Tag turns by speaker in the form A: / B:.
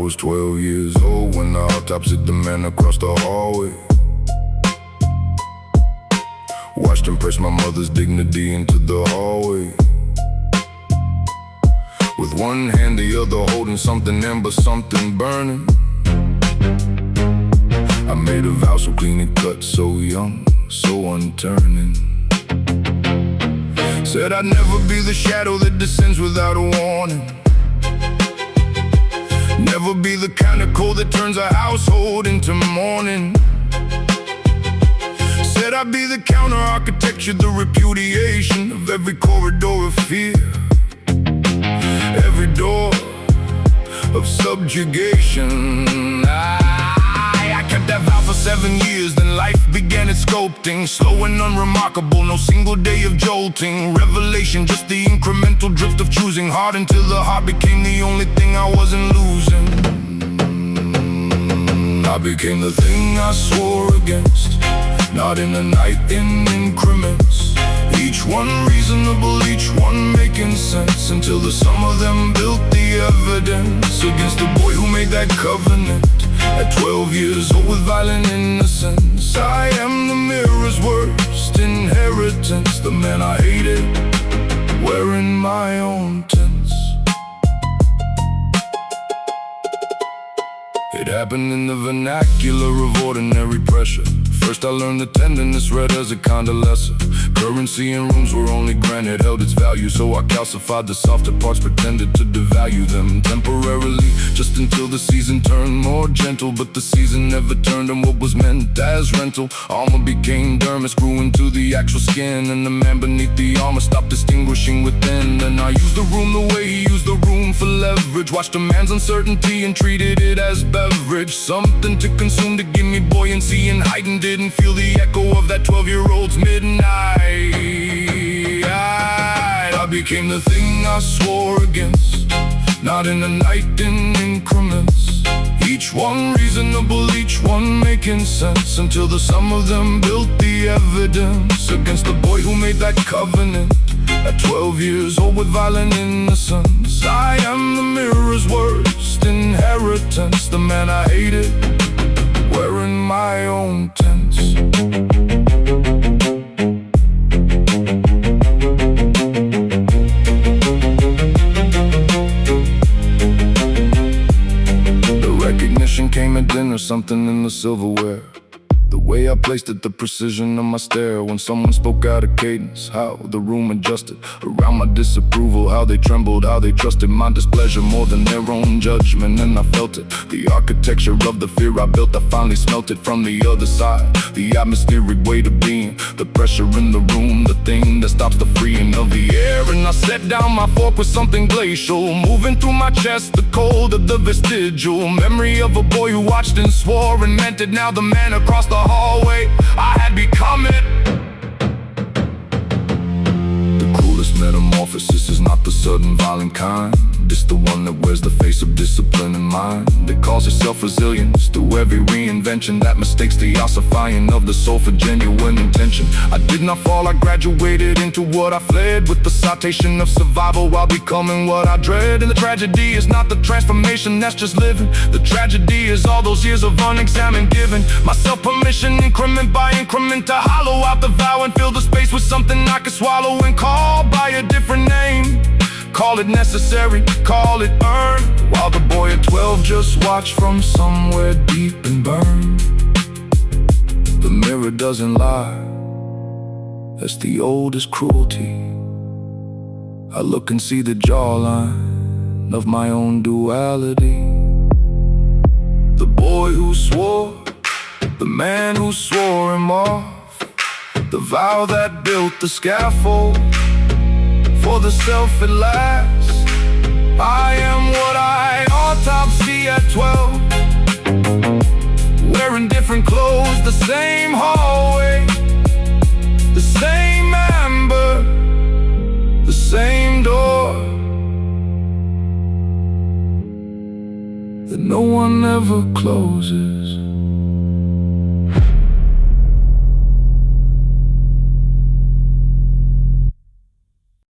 A: was 12 years old when the autopsy hit the man across the hallway. Watched him press my mother's dignity into the hallway. With one hand, the other holding something ember, something burning. I made a vow so clean and cut, so young, so unturning. Said I'd never be the shadow that descends without a warning. Never be the kind of cold that turns a household into mourning. Said I'd be the counter-architecture, the repudiation of every corridor of fear, every door of subjugation. I kept that vow for 7 years, then life began its sculpting. Slow and unremarkable, no single day of jolting. Revelation, just the incremental drift of choosing hard until the heart became the only thing I wasn't losing. I became the thing I swore against, not in the night, in increments. Each one reasonable, each one making sense, until the sum of them built the evidence against the boy who made that covenant. At 12 years old with violent innocence, I am the mirror's worst inheritance. The man I hated, wearing my own tints. It happened in the vernacular of ordinary pressure. First I learned the tenderness read as a kind of lesser. Currency in rooms where only granite held its value, so I calcified the softer parts, pretended to devalue them temporarily, just until the season turned more gentle. But the season never turned, and what was meant as rental armor became dermis, grew into the actual skin, and the man beneath the armor stopped distinguishing within. Then I used the room the way he used the room for leverage, watched a man's uncertainty and treated it as beverage, something to consume to give me buoyancy and heightened it. Didn't feel the echo of that 12-year-old's midnight. I became the thing I swore against, not in the night, in increments. Each one reasonable, each one making sense, until the sum of them built the evidence against the boy who made that covenant. At 12 years old with violent innocence, I am the mirror's worst inheritance. The man I hated, wearing my own tints. The recognition came at dinner, something in the silverware, the way I placed it, the precision of my stare. When someone spoke out of cadence, how the room adjusted around my disapproval, how they trembled, how they trusted my displeasure more than their own judgment. And I felt it, the architecture of the fear I built. I finally smelt it from the other side, the atmospheric weight of being, the pressure in the room, the thing that stops the freeing of the air. And I set down my fork with something glacial, moving through my chest, the cold of the vestigial memory of a boy who watched and swore and meant it. Now the man across the hallway, I had become it. The cruelest metamorphosis is not the sudden violent kind. It's the one that wears the face of discipline in mind, that calls itself resilience through every reinvention, that mistakes the ossifying of the soul for genuine intention. I did not fall, I graduated into what I fled, with the citation of survival while becoming what I dread. And the tragedy is not the transformation, that's just living. The tragedy is all those years of unexamined giving myself permission, increment by increment, to hollow out the vow and fill the space with something I could swallow and call by a different name. Call it necessary, call it earned, while the boy at 12 just watched from somewhere deep and burned. The mirror doesn't lie, that's the oldest cruelty. I look and see the jawline of my own duality. The boy who swore, the man who swore him off, the vow that built the scaffold for the self at last. I am what I autopsy at 12, wearing different clothes, the same hallway, the same amber, the same door that no one ever closes.